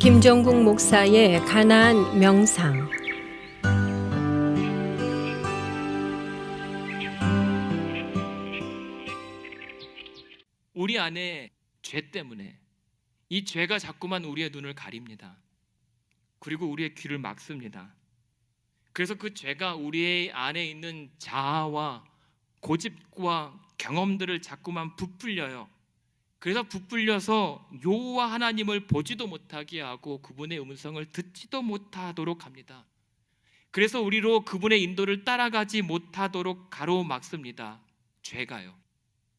김종국 목사의 가나안 명상. 우리 안에 죄 때문에 이 죄가 자꾸만 우리의 눈을 가립니다. 그리고 우리의 귀를 막습니다. 그래서 그 죄가 우리의 안에 있는 자아와 고집과 경험들을 자꾸만 부풀려요. 그래서 부풀려서 여호와 하나님을 보지도 못하게 하고 그분의 음성을 듣지도 못하도록 합니다. 그래서 우리로 그분의 인도를 따라가지 못하도록 가로막습니다. 죄가요.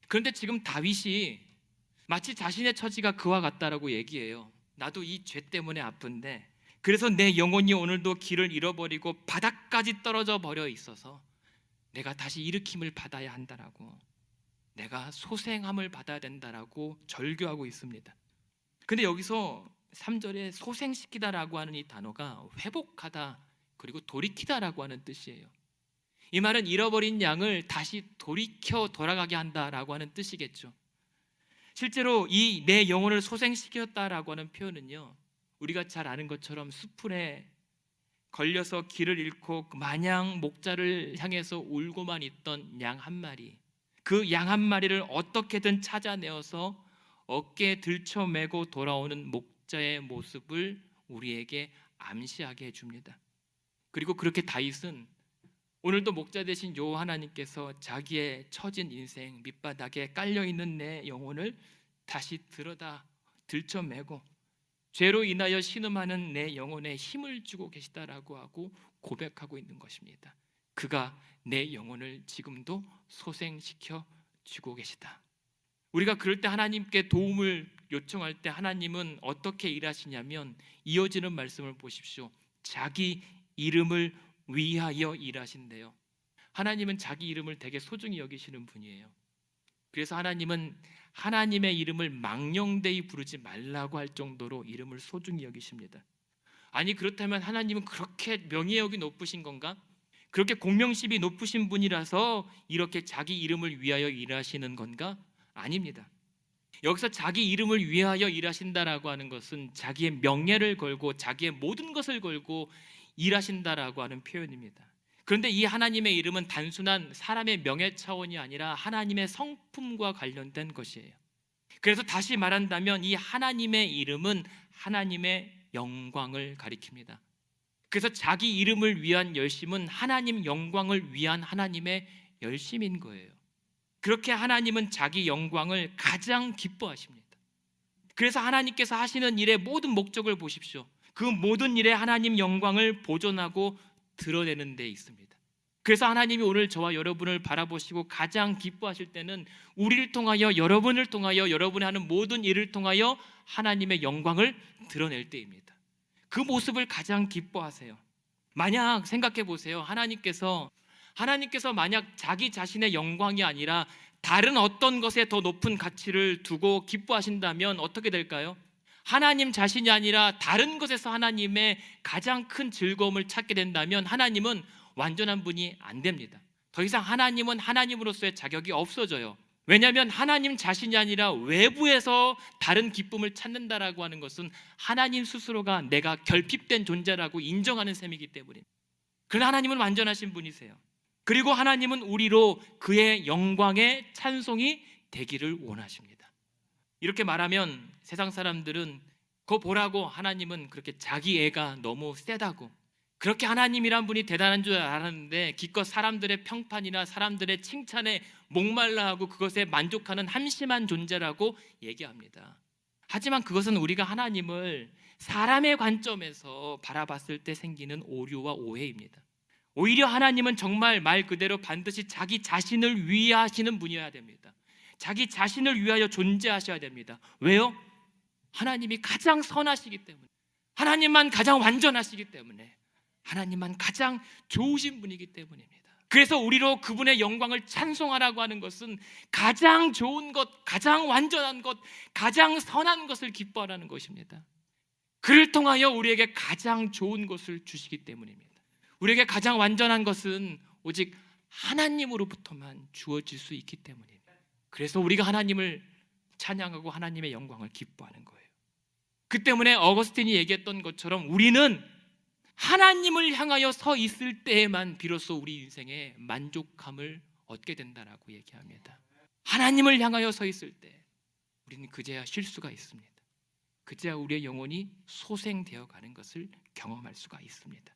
그런데 지금 다윗이 마치 자신의 처지가 그와 같다라고 얘기해요. 나도 이 죄 때문에 아픈데 그래서 내 영혼이 오늘도 길을 잃어버리고 바닥까지 떨어져 버려 있어서 내가 다시 일으킴을 받아야 한다라고, 내가 소생함을 받아야 된다라고 절규하고 있습니다. 근데 여기서 3절에 소생시키다라고 하는 이 단어가 회복하다 그리고 돌이키다라고 하는 뜻이에요. 이 말은 잃어버린 양을 다시 돌이켜 돌아가게 한다라고 하는 뜻이겠죠. 실제로 이 내 영혼을 소생시켰다라고 하는 표현은요, 우리가 잘 아는 것처럼 숲풀에 걸려서 길을 잃고 마냥 목자를 향해서 울고만 있던 양 한 마리, 그 양 한 마리를 어떻게든 찾아내어서 어깨에 들쳐매고 돌아오는 목자의 모습을 우리에게 암시하게 해줍니다. 그리고 그렇게 다윗은 오늘도 목자 되신 여호와 하나님께서 자기의 처진 인생 밑바닥에 깔려있는 내 영혼을 다시 들쳐매고 죄로 인하여 신음하는 내 영혼에 힘을 주고 계시다라고 하고 고백하고 있는 것입니다. 그가 내 영혼을 지금도 소생시켜 주고 계시다. 우리가 그럴 때 하나님께 도움을 요청할 때 하나님은 어떻게 일하시냐면 이어지는 말씀을 보십시오. 자기 이름을 위하여 일하신대요. 하나님은 자기 이름을 되게 소중히 여기시는 분이에요. 그래서 하나님은 하나님의 이름을 망령되이 부르지 말라고 할 정도로 이름을 소중히 여기십니다. 아니, 그렇다면 하나님은 그렇게 명예욕이 높으신 건가? 그렇게 공명심이 높으신 분이라서 이렇게 자기 이름을 위하여 일하시는 건가? 아닙니다. 여기서 자기 이름을 위하여 일하신다라고 하는 것은 자기의 명예를 걸고 자기의 모든 것을 걸고 일하신다라고 하는 표현입니다. 그런데 이 하나님의 이름은 단순한 사람의 명예 차원이 아니라 하나님의 성품과 관련된 것이에요. 그래서 다시 말한다면 이 하나님의 이름은 하나님의 영광을 가리킵니다. 그래서 자기 이름을 위한 열심은 하나님 영광을 위한 하나님의 열심인 거예요. 그렇게 하나님은 자기 영광을 가장 기뻐하십니다. 그래서 하나님께서 하시는 일의 모든 목적을 보십시오. 그 모든 일에 하나님 영광을 보존하고 드러내는 데 있습니다. 그래서 하나님이 오늘 저와 여러분을 바라보시고 가장 기뻐하실 때는 우리를 통하여, 여러분을 통하여, 여러분이 하는 모든 일을 통하여 하나님의 영광을 드러낼 때입니다. 그 모습을 가장 기뻐하세요. 만약 생각해 보세요. 하나님께서 만약 자기 자신의 영광이 아니라 다른 어떤 것에 더 높은 가치를 두고 기뻐하신다면 어떻게 될까요? 하나님 자신이 아니라 다른 것에서 하나님의 가장 큰 즐거움을 찾게 된다면 하나님은 완전한 분이 안 됩니다. 더 이상 하나님은 하나님으로서의 자격이 없어져요. 왜냐하면 하나님 자신이 아니라 외부에서 다른 기쁨을 찾는다라고 하는 것은 하나님 스스로가 내가 결핍된 존재라고 인정하는 셈이기 때문입니다. 그러나 하나님은 완전하신 분이세요. 그리고 하나님은 우리로 그의 영광의 찬송이 되기를 원하십니다. 이렇게 말하면 세상 사람들은 그거 보라고, 하나님은 그렇게 자기 애가 너무 세다고, 그렇게 하나님이란 분이 대단한 줄 알았는데 기껏 사람들의 평판이나 사람들의 칭찬에 목말라하고 그것에 만족하는 한심한 존재라고 얘기합니다. 하지만 그것은 우리가 하나님을 사람의 관점에서 바라봤을 때 생기는 오류와 오해입니다. 오히려 하나님은 정말 말 그대로 반드시 자기 자신을 위하시는 분이어야 됩니다. 자기 자신을 위하여 존재하셔야 됩니다. 왜요? 하나님이 가장 선하시기 때문에, 하나님만 가장 완전하시기 때문에, 하나님만 가장 좋으신 분이기 때문입니다. 그래서 우리로 그분의 영광을 찬송하라고 하는 것은 가장 좋은 것, 가장 완전한 것, 가장 선한 것을 기뻐하라는 것입니다. 그를 통하여 우리에게 가장 좋은 것을 주시기 때문입니다. 우리에게 가장 완전한 것은 오직 하나님으로부터만 주어질 수 있기 때문입니다. 그래서 우리가 하나님을 찬양하고 하나님의 영광을 기뻐하는 거예요. 그 때문에 어거스틴이 얘기했던 것처럼 우리는 하나님을 향하여 서 있을 때에만 비로소 우리 인생에 만족함을 얻게 된다라고 얘기합니다. 하나님을 향하여 서 있을 때 우리는 그제야 쉴 수가 있습니다. 그제야 우리의 영혼이 소생되어 가는 것을 경험할 수가 있습니다.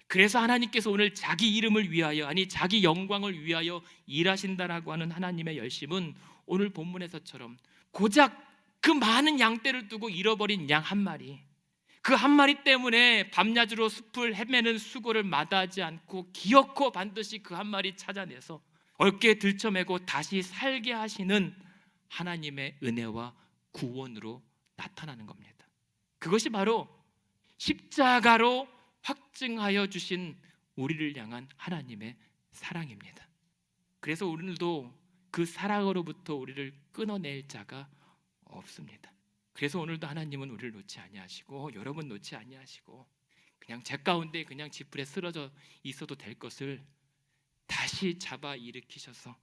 그래서 하나님께서 오늘 자기 이름을 위하여, 아니 자기 영광을 위하여 일하신다라고 하는 하나님의 열심은 오늘 본문에서처럼 고작 그 많은 양떼를 두고 잃어버린 양 한 마리, 그 한 마리 때문에 밤낮으로 숲을 헤매는 수고를 마다하지 않고 기어코 반드시 그 한 마리 찾아내서 어깨에 들쳐매고 다시 살게 하시는 하나님의 은혜와 구원으로 나타나는 겁니다. 그것이 바로 십자가로 확증하여 주신 우리를 향한 하나님의 사랑입니다. 그래서 오늘도 그 사랑으로부터 우리를 끊어낼 자가 없습니다. 그래서 오늘도 하나님은 우리를 놓지 아니하시고 여러분 놓지 아니하시고 그냥 제 가운데 그냥 지푸레 쓰러져 있어도 될 것을 다시 잡아 일으키셔서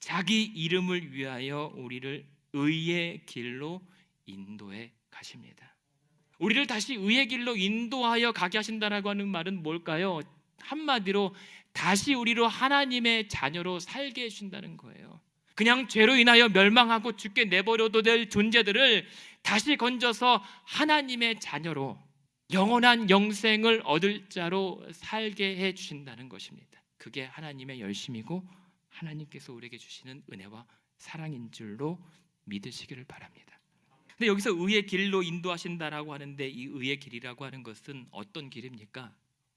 자기 이름을 위하여 우리를 의의 길로 인도해 가십니다. 우리를 다시 의의 길로 인도하여 가게 하신다라고 하는 말은 뭘까요? 한마디로 다시 우리로 하나님의 자녀로 살게 해주신다는 거예요. 그냥 죄로 인하여 멸망하고 죽게 내버려도 될 존재들을 다시 건져서 하나님의 자녀로 영원한 영생을 얻을 자로 살게 해주신다는 것입니다. 그게 하나님의 열심이고 하나님께서 우리에게 주시는 은혜와 사랑인 줄로 믿으시기를 바랍니다. 근데 여기서 의의 길로 인도하신다라고 하는데 이 의의 길이라고 하는 것은 어떤 길입니까?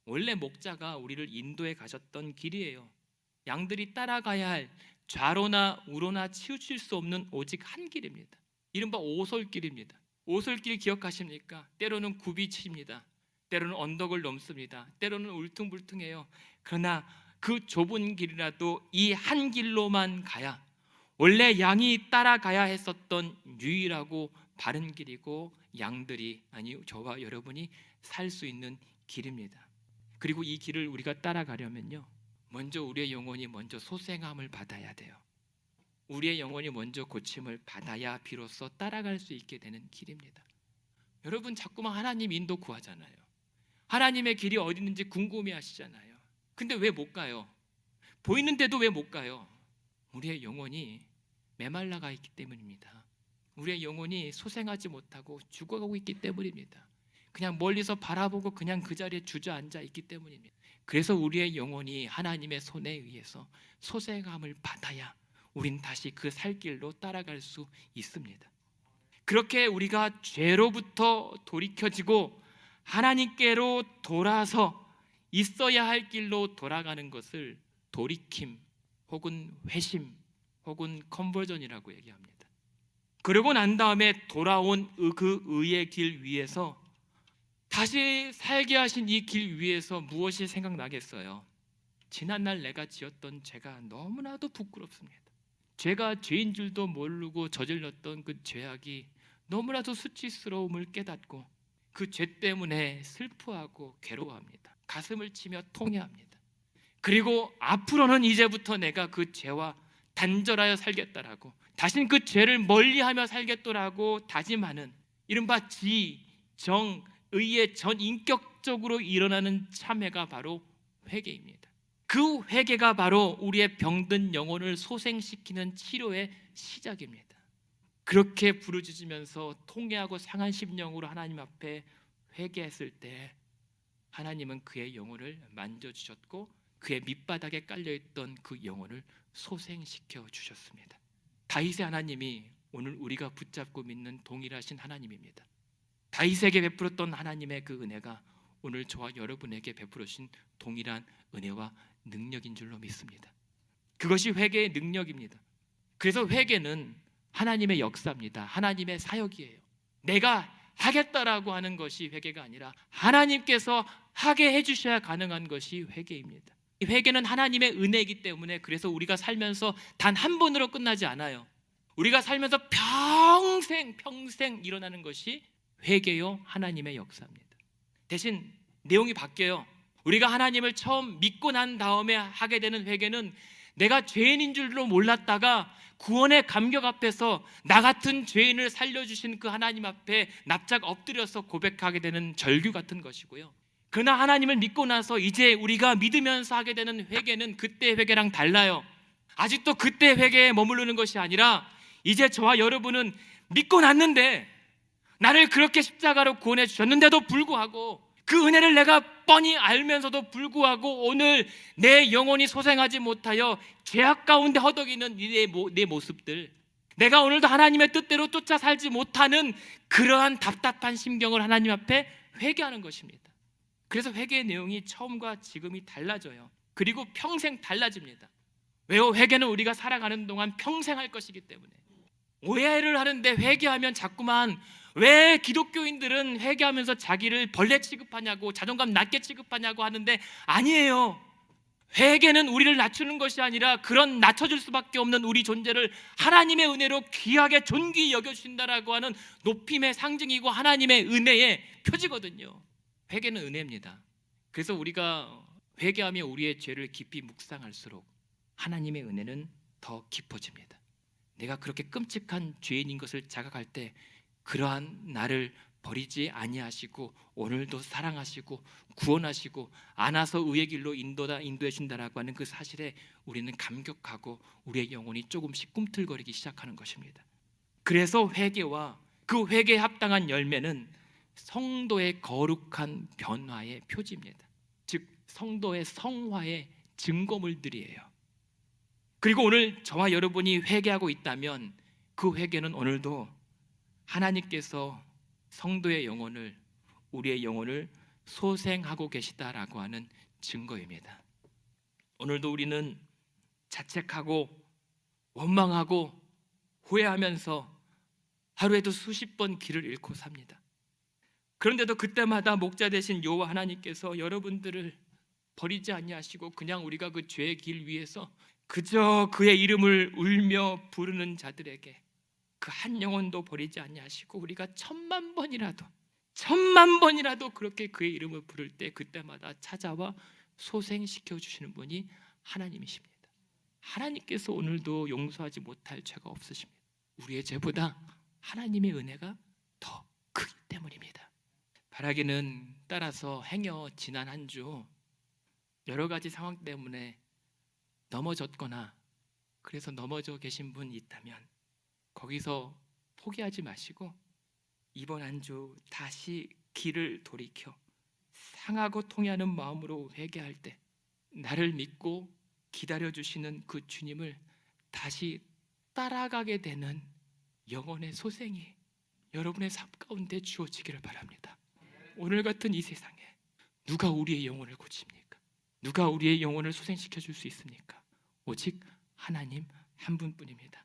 원래 목자가 우리를 인도해 가셨던 길이에요. 양들이 따라가야 할 좌로나 우로나 치우칠 수 없는 오직 한 길입니다. 이른바 오솔길입니다. 오솔길 기억하십니까? 때로는 굽이 칩니다. 때로는 언덕을 넘습니다. 때로는 울퉁불퉁해요. 그러나 그 좁은 길이라도 이 한 길로만 가야 원래 양이 따라가야 했었던 유일하고 바른 길이고 양들이, 아니 저와 여러분이 살 수 있는 길입니다. 그리고 이 길을 우리가 따라가려면요, 먼저 우리의 영혼이 먼저 소생함을 받아야 돼요. 우리의 영혼이 먼저 고침을 받아야 비로소 따라갈 수 있게 되는 길입니다. 여러분 자꾸만 하나님 인도 구하잖아요. 하나님의 길이 어디 있는지 궁금해하시잖아요. 근데 왜 못 가요? 보이는데도 왜 못 가요? 우리의 영혼이 메말라가 있기 때문입니다. 우리의 영혼이 소생하지 못하고 죽어가고 있기 때문입니다. 그냥 멀리서 바라보고 그냥 그 자리에 주저앉아 있기 때문입니다. 그래서 우리의 영혼이 하나님의 손에 의해서 소생함을 받아야 우린 다시 그 살 길로 따라갈 수 있습니다. 그렇게 우리가 죄로부터 돌이켜지고 하나님께로 돌아서 있어야 할 길로 돌아가는 것을 돌이킴 혹은 회심 혹은 컨버전이라고 얘기합니다. 그러고 난 다음에 돌아온 그 의의 길 위에서 다시 살게 하신 이 길 위에서 무엇이 생각나겠어요? 지난날 내가 지었던 죄가 너무나도 부끄럽습니다. 죄가 죄인 줄도 모르고 저질렀던 그 죄악이 너무나도 수치스러움을 깨닫고 그 죄 때문에 슬퍼하고 괴로워합니다. 가슴을 치며 통회합니다. 그리고 앞으로는 이제부터 내가 그 죄와 단절하여 살겠다라고, 다신 그 죄를 멀리하며 살겠더라고 다짐하는 이른바 지, 정, 의의 전인격적으로 일어나는 참회가 바로 회개입니다. 그 회개가 바로 우리의 병든 영혼을 소생시키는 치료의 시작입니다. 그렇게 부르짖으면서 통회하고 상한 심령으로 하나님 앞에 회개했을 때 하나님은 그의 영혼을 만져주셨고 그의 밑바닥에 깔려있던 그 영혼을 소생시켜 주셨습니다. 다윗의 하나님이 오늘 우리가 붙잡고 믿는 동일하신 하나님입니다. 다윗에게 베풀었던 하나님의 그 은혜가 오늘 저와 여러분에게 베풀으신 동일한 은혜와 능력인 줄로 믿습니다. 그것이 회개의 능력입니다. 그래서 회개는 하나님의 역사입니다. 하나님의 사역이에요. 내가 하겠다라고 하는 것이 회개가 아니라 하나님께서 하게 해주셔야 가능한 것이 회개입니다. 이 회개는 하나님의 은혜이기 때문에 그래서 우리가 살면서 단 한 번으로 끝나지 않아요. 우리가 살면서 평생 일어나는 것이 회개요 하나님의 역사입니다. 대신 내용이 바뀌어요. 우리가 하나님을 처음 믿고 난 다음에 하게 되는 회개는 내가 죄인인 줄로 몰랐다가 구원의 감격 앞에서 나 같은 죄인을 살려주신 그 하나님 앞에 납작 엎드려서 고백하게 되는 절규 같은 것이고요. 그러나 하나님을 믿고 나서 이제 우리가 믿으면서 하게 되는 회개는 그때 회개랑 달라요. 아직도 그때 회개에 머무르는 것이 아니라 이제 저와 여러분은 믿고 났는데, 나를 그렇게 십자가로 구원해 주셨는데도 불구하고, 그 은혜를 내가 뻔히 알면서도 불구하고 오늘 내 영혼이 소생하지 못하여 죄악 가운데 허덕이는 내 모습들, 내가 오늘도 하나님의 뜻대로 쫓아 살지 못하는 그러한 답답한 심경을 하나님 앞에 회개하는 것입니다. 그래서 회개의 내용이 처음과 지금이 달라져요. 그리고 평생 달라집니다. 왜요? 회개는 우리가 살아가는 동안 평생 할 것이기 때문에. 오해를 하는데 회개하면 자꾸만 왜 기독교인들은 회개하면서 자기를 벌레 취급하냐고, 자존감 낮게 취급하냐고 하는데, 아니에요. 회개는 우리를 낮추는 것이 아니라 그런 낮춰질 수밖에 없는 우리 존재를 하나님의 은혜로 귀하게 존귀히 여겨주신다라고 하는 높임의 상징이고 하나님의 은혜의 표지거든요. 회개는 은혜입니다. 그래서 우리가 회개하며 우리의 죄를 깊이 묵상할수록 하나님의 은혜는 더 깊어집니다. 내가 그렇게 끔찍한 죄인인 것을 자각할 때 그러한 나를 버리지 아니하시고 오늘도 사랑하시고 구원하시고 안아서 의의 길로 인도해 준다라고 하는 그 사실에 우리는 감격하고 우리의 영혼이 조금씩 꿈틀거리기 시작하는 것입니다. 그래서 회개와 그 회개에 합당한 열매는 성도의 거룩한 변화의 표지입니다. 즉 성도의 성화의 증거물들이에요. 그리고 오늘 저와 여러분이 회개하고 있다면 그 회개는 오늘도 하나님께서 성도의 영혼을, 우리의 영혼을 소생하고 계시다라고 하는 증거입니다. 오늘도 우리는 자책하고 원망하고 후회하면서 하루에도 수십 번 길을 잃고 삽니다. 그런데도 그때마다 목자 되신 여호와 하나님께서 여러분들을 버리지 아니하시고 그냥 우리가 그 죄의 길 위에서 그저 그의 이름을 울며 부르는 자들에게 그 한 영혼도 버리지 아니하시고 우리가 천만 번이라도 그렇게 그의 이름을 부를 때 그때마다 찾아와 소생시켜 주시는 분이 하나님이십니다. 하나님께서 오늘도 용서하지 못할 죄가 없으십니다. 우리의 죄보다 하나님의 은혜가 더 크기 때문입니다. 바라기는 따라서 행여 지난 한 주 여러 가지 상황 때문에 넘어졌거나 그래서 넘어져 계신 분 있다면 거기서 포기하지 마시고 이번 한 주 다시 길을 돌이켜 상하고 통해하는 마음으로 회개할 때 나를 믿고 기다려주시는 그 주님을 다시 따라가게 되는 영혼의 소생이 여러분의 삶 가운데 주어지기를 바랍니다. 오늘 같은 이 세상에 누가 우리의 영혼을 고칩니까? 누가 우리의 영혼을 소생시켜 줄 수 있습니까? 오직 하나님 한 분뿐입니다.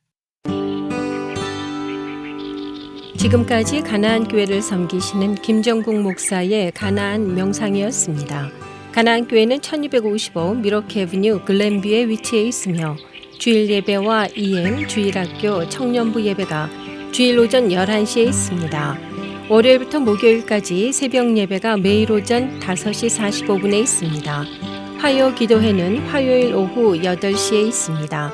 지금까지 가나안 교회를 섬기시는 김정국 목사의 가나안 명상이었습니다. 가나안 교회는 1255 미러키 애비뉴 글렌뷰에 위치해 있으며 주일 예배와 EM 주일학교 청년부 예배가 주일 오전 11시에 있습니다. 월요일부터 목요일까지 새벽 예배가 매일 오전 5시 45분에 있습니다. 화요 기도회는 화요일 오후 8시에 있습니다.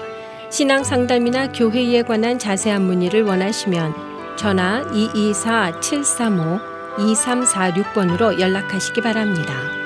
신앙 상담이나 교회에 관한 자세한 문의를 원하시면 전화 224-735-2346번으로 연락하시기 바랍니다.